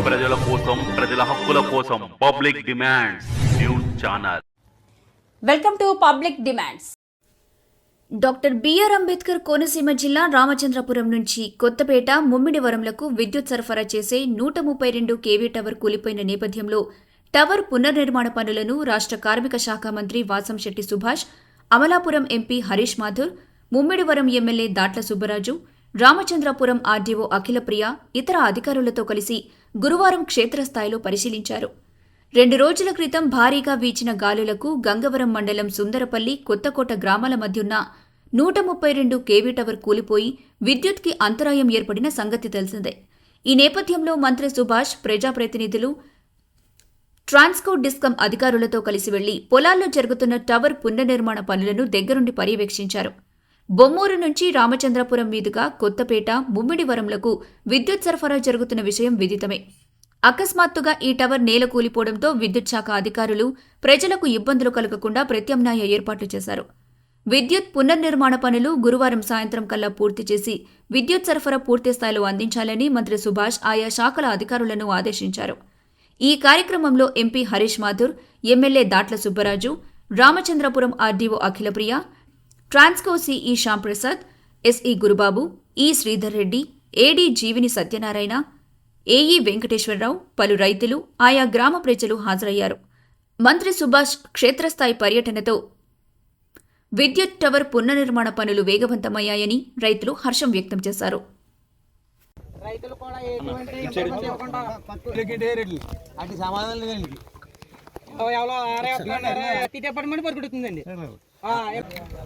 ప్రజల కోసం, ప్రజల హక్కుల కోసం public demands news channel. Welcome to public demands. Doctor B R Ambedkar Konaseema జిల్లా రామచంద్రపురం నుంచి కొత్తపేట, ముమ్మిడివరంలకు విద్యుత్ సరఫరా చేసే 132 kV టవర్ కూలిపోయిన నేపథ్యంలో టవర్ పునర్నిర్మాణ పనులను రాష్ట్ర కార్మిక శాఖ మంత్రి Vasamsetti Subhash, Amalapuram MP Harish Mathur, Mummidivaram MLA Datla Subbaraju, Ramachandrapuram RDO Akhilapriya ఇతర అధికారులతో కలిసి గురువారం క్షేత్రస్థాయిలో పరిశీలించారు. 2 రోజుల క్రితం భారీగా వీచిన గాలులకు గంగవరం మండలం సుందరపల్లి, కొత్తకోట గ్రామాల మధ్యున్న 132 kV టవర్ కూలిపోయి విద్యుత్కి అంతరాయం ఏర్పడిన సంగతి తెలిసిందే. ఈ నేపథ్యంలో మంత్రి సుభాష్ ప్రజాప్రతినిధులు, ట్రాన్స్కో డిస్కం అధికారులతో కలిసి వెళ్లి పొలాల్లో జరుగుతున్న టవర్ పునర్నిర్మాణ పనులను దగ్గరుండి పర్యవేక్షించారు. బొమ్మూరు నుంచి రామచంద్రపురం మీదుగా కొత్తపేట, ముమ్మిడివరంలకు విద్యుత్ సరఫరా జరుగుతున్న విషయం విదితమే. అకస్మాత్తుగా ఈ టవర్ నేల కూలిపోవడంతో విద్యుత్ శాఖ అధికారులు ప్రజలకు ఇబ్బందులు కలగకుండా ప్రత్యామ్నాయ ఏర్పాట్లు చేశారు. విద్యుత్ పునర్నిర్మాణ పనులు గురువారం సాయంత్రం కల్లా పూర్తి చేసి విద్యుత్ సరఫరా పూర్తి స్థాయిలో అందించాలని మంత్రి సుభాష్ ఆయా శాఖల అధికారులను ఆదేశించారు. ఈ కార్యక్రమంలో MP Harish Mathur, MLA Datla Subbaraju, Ramachandrapuram RDO Akhilapriya, Transco CE Shyamprasad, SE Gurubabu, E Sridhar Reddy, ఏడీ జీవిని సత్యనారాయణ, ఏఈ వెంకటేశ్వరరావు, పలు రైతులు, ఆయా గ్రామ ప్రజలు హాజరయ్యారు. మంత్రి సుభాష్ క్షేత్రస్థాయి పర్యటనతో విద్యుత్ టవర్ పునర్నిర్మాణ పనులు వేగవంతమయ్యాయని రైతులు హర్షం వ్యక్తం చేశారు. రైతులు కూడా ఎటువంటి ఇబ్బంది లేకుండా సమాధానం లేదండి.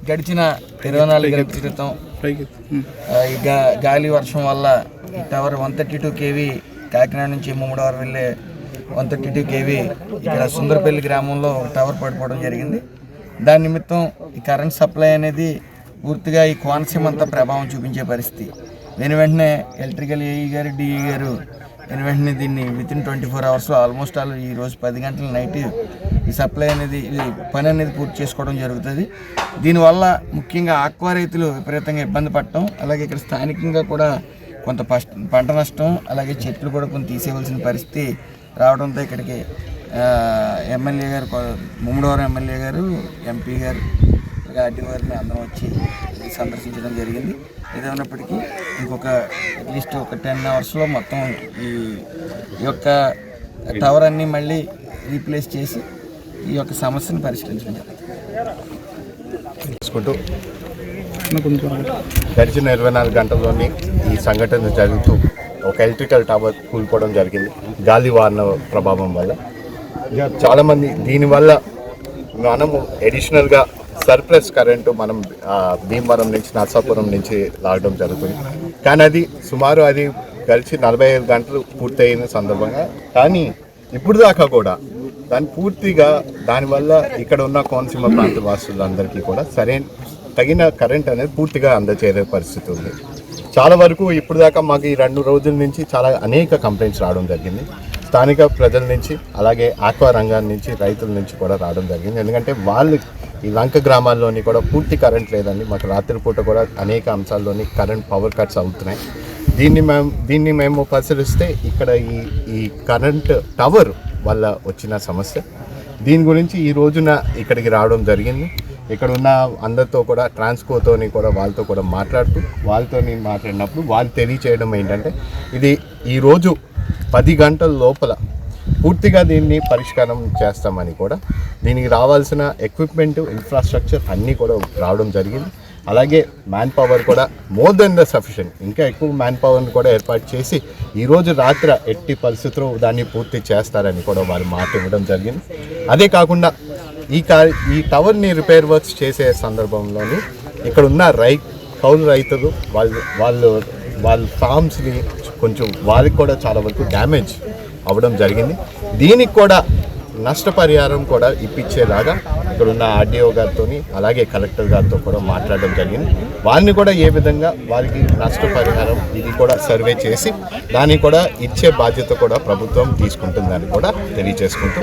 గడిచిన 24 గంటల క్రితం గాలి వర్షం వల్ల టవర్ 132 kV కాకినాడ నుంచి ముమ్మడివరం వెళ్ళే 132 kV ఇక్కడ సుందరపల్లి గ్రామంలో టవర్ పడిపోవడం జరిగింది. దాని నిమిత్తం ఈ కరెంట్ సప్లై అనేది పూర్తిగా ఈ కోనసీమ అంతా ప్రభావం చూపించే పరిస్థితి. దీని వెంటనే ఎలక్ట్రికల్ ఏఈ గారు, డిఈ గారు వెంటనే దీన్ని వితిన్ 24 hours ఆల్మోస్ట్ ఈరోజు 10 గంటల నైట్ ఈ సప్లై అనేది, పని అనేది పూర్తి చేసుకోవడం జరుగుతుంది. దీనివల్ల ముఖ్యంగా ఆక్వా రైతులు విపరీతంగా ఇబ్బంది పడటం, అలాగే ఇక్కడ స్థానికంగా కూడా కొంత పంట నష్టం, అలాగే చెట్లు కూడా కొంత తీసేయవలసిన పరిస్థితి రావడంతో ఇక్కడికి ఎమ్మెల్యే గారు, ముమ్మడివరం ఎమ్మెల్యే గారు, ఎంపీ గారు, ఆర్డీఓ గారిని అందరం వచ్చి సందర్శించడం జరిగింది. ఏదైనప్పటికీ ఇంకొక అట్లీస్ట్ ఒక 10 hours మొత్తం ఈ యొక్క టవర్ అన్ని మళ్ళీ రీప్లేస్ చేసి ఈ యొక్క సమస్యను పరిష్కరించడం చేసుకుంటూ గడిచిన 24 గంటల్లోని ఈ సంఘటన జరుగుతూ ఒక ఎలక్ట్రికల్ టవర్ కూలిపోవడం జరిగింది గాలి వాన ప్రభావం వల్ల. చాలామంది దీనివల్ల మనము అడిషనల్గా సర్ప్లస్ కరెంటు మనం భీమవరం నుంచి, నర్సాపురం నుంచి లాగడం జరుగుతుంది. కానీ అది సుమారు కలిసి 45 గంటలు పూర్తయిన సందర్భంగా, కానీ ఇప్పుడు దాకా కూడా దానివల్ల ఇక్కడ ఉన్న కోనసీమ ప్రాంత వాసులందరికీ కూడా తగిన కరెంట్ అనేది పూర్తిగా అందచేరే పరిస్థితి ఉంది. చాలా వరకు ఇప్పుడు దాకా మాకు ఈ 2 రోజుల నుంచి అనేక కంప్లైంట్స్ రావడం జరిగింది. స్థానిక ప్రజల నుంచి, అలాగే ఆక్వా రంగాన్ని నుంచి, రైతుల నుంచి కూడా రావడం జరిగింది. ఎందుకంటే వాళ్ళు ఈ లంక గ్రామాల్లోని కూడా పూర్తి కరెంట్ లేదండి. మాకు రాత్రిపూట కూడా అనేక అంశాల్లోని పవర్ కట్స్ అవుతున్నాయి. దీన్ని మేము పరిశీలిస్తే ఇక్కడ ఈ కరెంట్ టవర్ వల్ల వచ్చిన సమస్య. దీని గురించి ఈ రోజున ఇక్కడికి రావడం జరిగింది. ఇక్కడ ఉన్న అందరితో కూడా, ట్రాన్స్కోతోని కూడా వాళ్ళతో కూడా మాట్లాడినప్పుడు వాళ్ళు తెలియచేయడం ఏంటంటే, ఇది ఈరోజు 10 గంటల లోపల పూర్తిగా దీన్ని పరిష్కారం చేస్తామని కూడా, దీనికి రావాల్సిన ఎక్విప్మెంట్, ఇన్ఫ్రాస్ట్రక్చర్ అన్నీ కూడా రావడం జరిగింది. అలాగే మ్యాన్ పవర్ కూడా మోర్ దెన్ ద సఫిషియెంట్, ఇంకా ఎక్కువ మ్యాన్ పవర్ని కూడా ఏర్పాటు చేసి ఈరోజు రాత్రి ఎట్టి పరిస్థితుల్లో దాన్ని పూర్తి చేస్తారని కూడా వారు మాట ఇవ్వడం జరిగింది. అదే కాకుండా ఈ టవర్ని రిపేర్ వర్క్స్ చేసే సందర్భంలోని ఇక్కడ ఉన్న కౌలు రైతులు వాళ్ళ ఫార్మ్స్ని కొంచెం వాళ్ళకి కూడా చాలా వరకు డ్యామేజ్ అవ్వడం జరిగింది. దీనికి కూడా నష్టపరిహారం కూడా ఇప్పించేలాగా ఇక్కడున్న ఆర్డీఓ గారితో, అలాగే కలెక్టర్ గారితో కూడా మాట్లాడడం జరిగింది. వారిని కూడా ఏ విధంగా వారికి నష్టపరిహారం ఇది కూడా సర్వే చేసి దాన్ని కూడా ఇచ్చే బాధ్యత కూడా ప్రభుత్వం తీసుకుంటుందని కూడా తెలియజేసుకుంటూ